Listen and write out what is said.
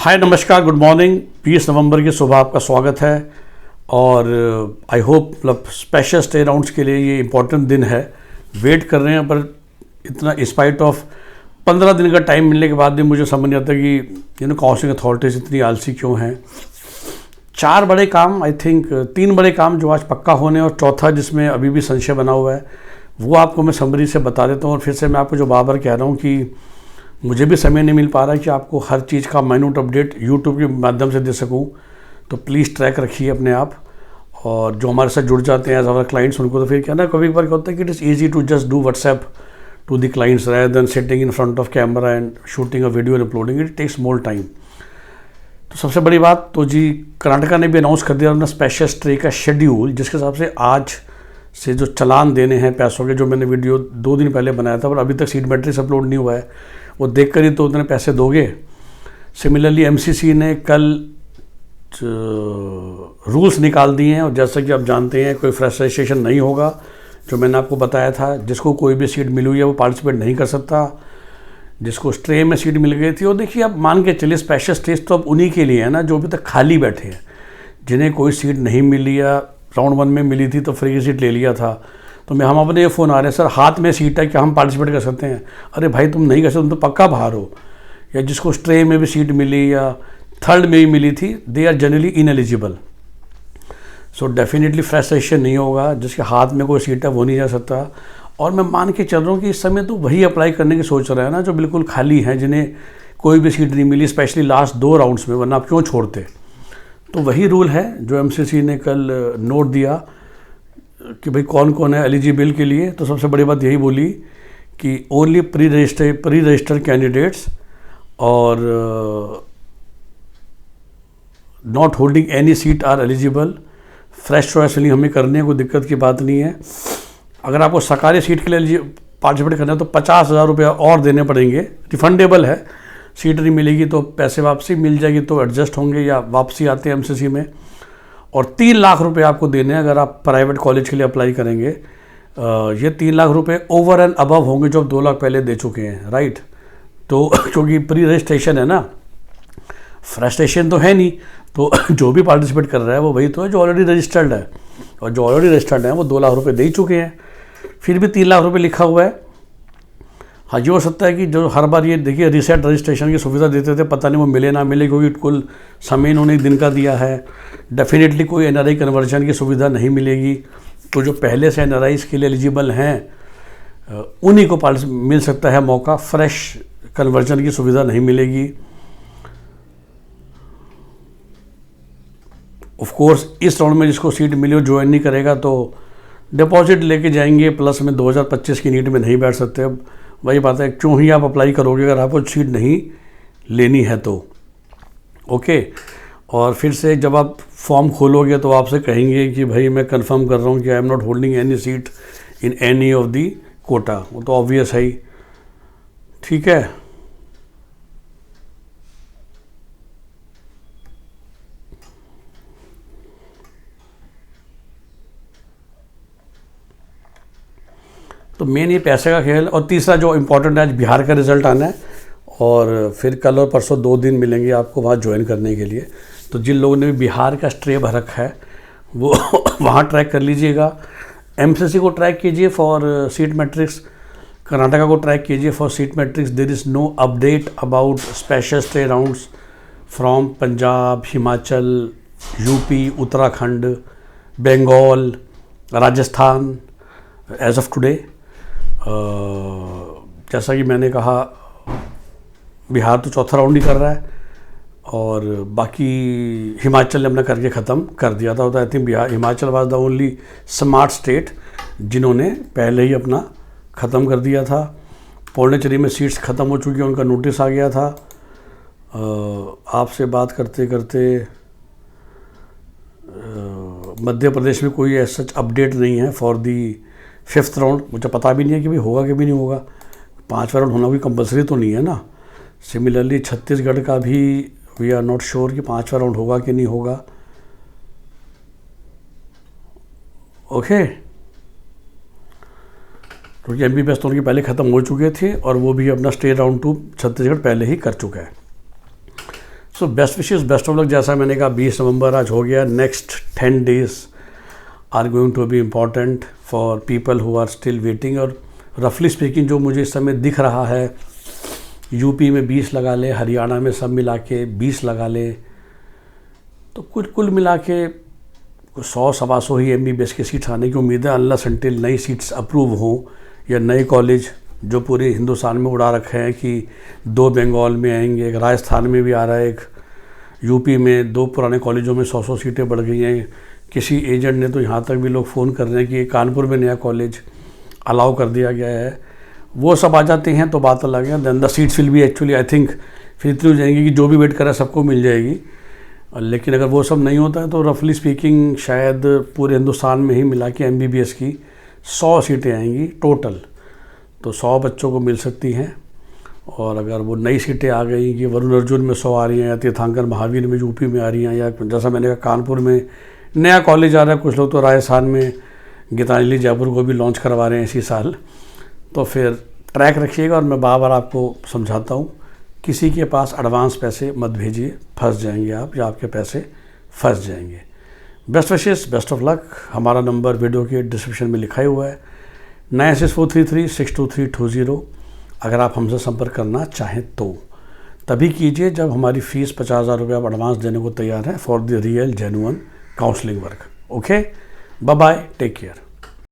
हाय नमस्कार good morning. 20 नवंबर की सुबह आपका स्वागत है और आई होप मतलब स्पेशल स्टे राउंड्स के लिए ये इम्पोर्टेंट दिन है। वेट कर रहे हैं पर इतना स्पाइट ऑफ 15 दिन का टाइम मिलने के बाद भी मुझे समझ नहीं आता कि काउंसलिंग अथॉरिटीज़ इतनी आलसी क्यों हैं। 4 बड़े काम, आई थिंक 3 बड़े काम जो आज पक्का होने और चौथा जिसमें अभी भी संशय बना हुआ है वो आपको मैं समरी से बता देता हूँ। और फिर से मैं आपको जो बार बार कह रहा हूँ कि मुझे भी समय नहीं मिल पा रहा है कि आपको हर चीज़ का माइन्यूट अपडेट यूट्यूब के माध्यम से दे सकूं, तो प्लीज़ ट्रैक रखिए अपने आप। और जो हमारे साथ जुड़ जाते हैं एज आवर क्लाइंट्स उनको तो फिर क्या ना कभी कभार क्या होता है कि it is easy to just do WhatsApp to the clients rather than sitting in front of camera and shooting a video and uploading it takes more time. तो सबसे बड़ी बात तो जी कर्नाटका ने भी अनाउंस कर दिया अपना स्पेशल स्टे का शेड्यूल, जिसके हिसाब से आज से जो चालान देने हैं पैसों के, जो मैंने वीडियो 2 दिन पहले बनाया था पर अभी तक सीट मैट्रिक्स अपलोड नहीं हुआ है, वो देख कर ही तो उतने पैसे दोगे। सिमिलरली एमसीसी ने कल रूल्स निकाल दिए हैं और जैसा कि आप जानते हैं कोई फ्रेश रजिस्ट्रेशन नहीं होगा। जो मैंने आपको बताया था, जिसको कोई भी सीट मिली हुई है वो पार्टिसिपेट नहीं कर सकता। जिसको स्टे में सीट मिल गई थी, और देखिए आप मान के चलिए स्पेशल स्टेज तो अब उन्हीं के लिए है ना जो अभी तक खाली बैठे हैं, जिन्हें कोई सीट नहीं मिली या राउंड 1 में मिली थी तो फ्री सीट ले लिया था। तो हम अपने ये फ़ोन आ रहे हैं, सर हाथ में सीट है क्या हम पार्टिसिपेट कर सकते हैं? अरे भाई तुम नहीं कर सकते, तुम तो पक्का बाहर हो। या जिसको स्ट्रे में भी सीट मिली या थर्ड में भी मिली थी, they are generally ineligible. So definitely fresh registration नहीं होगा। जिसके हाथ में कोई सीट है वो नहीं जा सकता। और मैं मान के चल रहा हूँ कि इस समय तो वही अप्लाई करने की सोच रहा है ना जो बिल्कुल खाली हैं, जिन्हें कोई भी सीट नहीं मिली, स्पेशली लास्ट 2 राउंड्स में, वरना आप क्यों छोड़ते। तो वही रूल है जो एमसीसी ने कल नोट दिया कि भाई कौन कौन है एलिजिबल के लिए। तो सबसे बड़ी बात यही बोली कि ओनली प्री रजिस्टर्ड कैंडिडेट्स और not holding any seat are eligible. Fresh choice filling हमें करने है, कोई दिक्कत की बात नहीं है। अगर आपको सरकारी सीट के लिए पार्टिसिपेट करना है तो 50,000 रुपये और देने पड़ेंगे, रिफंडेबल है। सीट नहीं मिलेगी तो पैसे वापसी, मिल जाएगी तो एडजस्ट होंगे या वापसी आते हैं एमसीसी में। और 3 लाख रुपए आपको देने हैं अगर आप प्राइवेट कॉलेज के लिए अप्लाई करेंगे। ये 3 लाख रुपए ओवर एंड अबव होंगे जो आप 2 लाख पहले दे चुके हैं, राइट। तो क्योंकि प्री रजिस्ट्रेशन है ना, फ्रस्ट्रेशन तो है नहीं, तो जो भी पार्टिसिपेट कर रहा है वो वही तो है जो ऑलरेडी रजिस्टर्ड है। और जो ऑलरेडी रजिस्टर्ड है वो 2 लाख रुपए दे ही चुके हैं। फिर भी 3 लाख रुपये लिखा हुआ है। हाँ, ये हो सकता है कि जो हर बार ये देखिए रीसेट रजिस्ट्रेशन की सुविधा देते थे, पता नहीं वो मिले ना मिले, क्योंकि कुल समय इन्होंने दिन का दिया है। डेफिनेटली कोई एनआरआई कन्वर्जन की सुविधा नहीं मिलेगी। तो जो पहले से एनआरआईज़ के लिए एलिजिबल हैं उन्हीं को मिल सकता है मौका, फ्रेश कन्वर्जन की सुविधा नहीं मिलेगी। ऑफ कोर्स इस राउंड में जिसको सीट मिली हो ज्वाइन नहीं करेगा तो डिपॉजिट लेके जाएंगे, प्लस में 2025 की नीट में नहीं बैठ सकते। अब वही बात है, क्यों ही आप अप्लाई करोगे अगर आपको सीट नहीं लेनी है तो। ओके। और फिर से जब आप फॉर्म खोलोगे तो आपसे कहेंगे कि भाई मैं कंफर्म कर रहा हूँ कि I am not holding any seat in any of the quota. वो तो ऑब्वियस है ही, ठीक है। तो मेन ये पैसे का खेल। और तीसरा जो इम्पोर्टेंट है, आज बिहार का रिज़ल्ट आना है और फिर कल और परसों 2 दिन मिलेंगे आपको वहाँ ज्वाइन करने के लिए। तो जिन लोगों ने भी बिहार का स्ट्रे भर रखा है वो वहाँ ट्रैक कर लीजिएगा। एमसीसी को ट्रैक कीजिए फॉर सीट मैट्रिक्स, कर्नाटका को ट्रैक कीजिए for seat matrix. There is no update about special stray rounds from Punjab, Himachal, UP, Uttarakhand, Bengal, Rajasthan as of today. जैसा कि मैंने कहा, बिहार तो चौथा राउंड ही कर रहा है और बाकी हिमाचल ने अपना करके ख़त्म कर दिया था। I think Himachal was the only smart state जिन्होंने पहले ही अपना ख़त्म कर दिया था। पौंडीचेरी में सीट्स ख़त्म हो चुकी हैं, उनका नोटिस आ गया था। आपसे बात करते करते मध्य प्रदेश में कोई ऐसा अपडेट नहीं है फॉर दी 5th राउंड। मुझे पता भी नहीं है कि भाई होगा कि भी नहीं होगा। 5वां राउंड होना कोई कंपलसरी तो नहीं है ना। सिमिलरली छत्तीसगढ़ का भी वी आर नॉट श्योर कि 5वां राउंड होगा कि नहीं होगा। ओके। क्योंकि एमबीबीएस तो उनके पहले ख़त्म हो चुके थे और वो भी अपना स्टे राउंड 2 छत्तीसगढ़ पहले ही कर चुका है। So best wishes, best of luck. जैसा मैंने कहा 20 नवंबर आज हो गया। Next 10 days are going to be important for people who are still waiting. और रफली स्पीकिंग जो मुझे इस समय दिख रहा है, यूपी में 20 लगा ले, हरियाणा में सब मिला के 20 लगा ले, तो कुल मिला के 100-125 ही MBBS की सीट्स आने की उम्मीद है, अनलेस अनटिल नई सीट्स अप्रूव हों या नए कॉलेज जो पूरे हिंदुस्तान में उड़ा रखे हैं कि 2 बंगाल में आएंगे, एक राजस्थान में भी आ रहा है, एक यूपी में 2 पुराने कॉलेजों में 100 सीटें बढ़ गई हैं। किसी एजेंट ने तो यहाँ तक भी लोग फ़ोन कर रहे हैं कि कानपुर में नया कॉलेज अलाउ कर दिया गया है। वो सब आ जाते हैं तो बात अलग है। Then the seats will be actually I think फिर इतनी हो जाएंगी कि जो भी वेट करे सबको मिल जाएगी। लेकिन अगर वो सब नहीं होता है तो रफली स्पीकिंग शायद पूरे हिंदुस्तान में ही मिला के MBBS की 100 सीटें आएंगी टोटल, तो 100 बच्चों को मिल सकती हैं। और अगर वो नई सीटें आ गई कि वरुण अर्जुन में 100 आ रही हैं, या तीर्थंकर महावीर में यूपी में आ रही हैं, या जैसा मैंने कहा कानपुर में नया कॉलेज आ रहा है, कुछ लोग तो राजस्थान में गीतांजलि जयपुर को भी लॉन्च करवा रहे हैं इसी साल, तो फिर ट्रैक रखिएगा। और मैं बार बार आपको समझाता हूँ, किसी के पास एडवांस पैसे मत भेजिए, फंस जाएंगे आप या आपके पैसे फंस जाएंगे। Best wishes, best of luck. हमारा नंबर वीडियो के डिस्क्रिप्शन में लिखा हुआ है 9643362320। अगर आप हमसे संपर्क करना चाहें तो तभी कीजिए जब हमारी फ़ीस 50,000 रुपये आप एडवांस देने को तैयार हैं for the real genuine counselling work. Okay, bye bye, take care.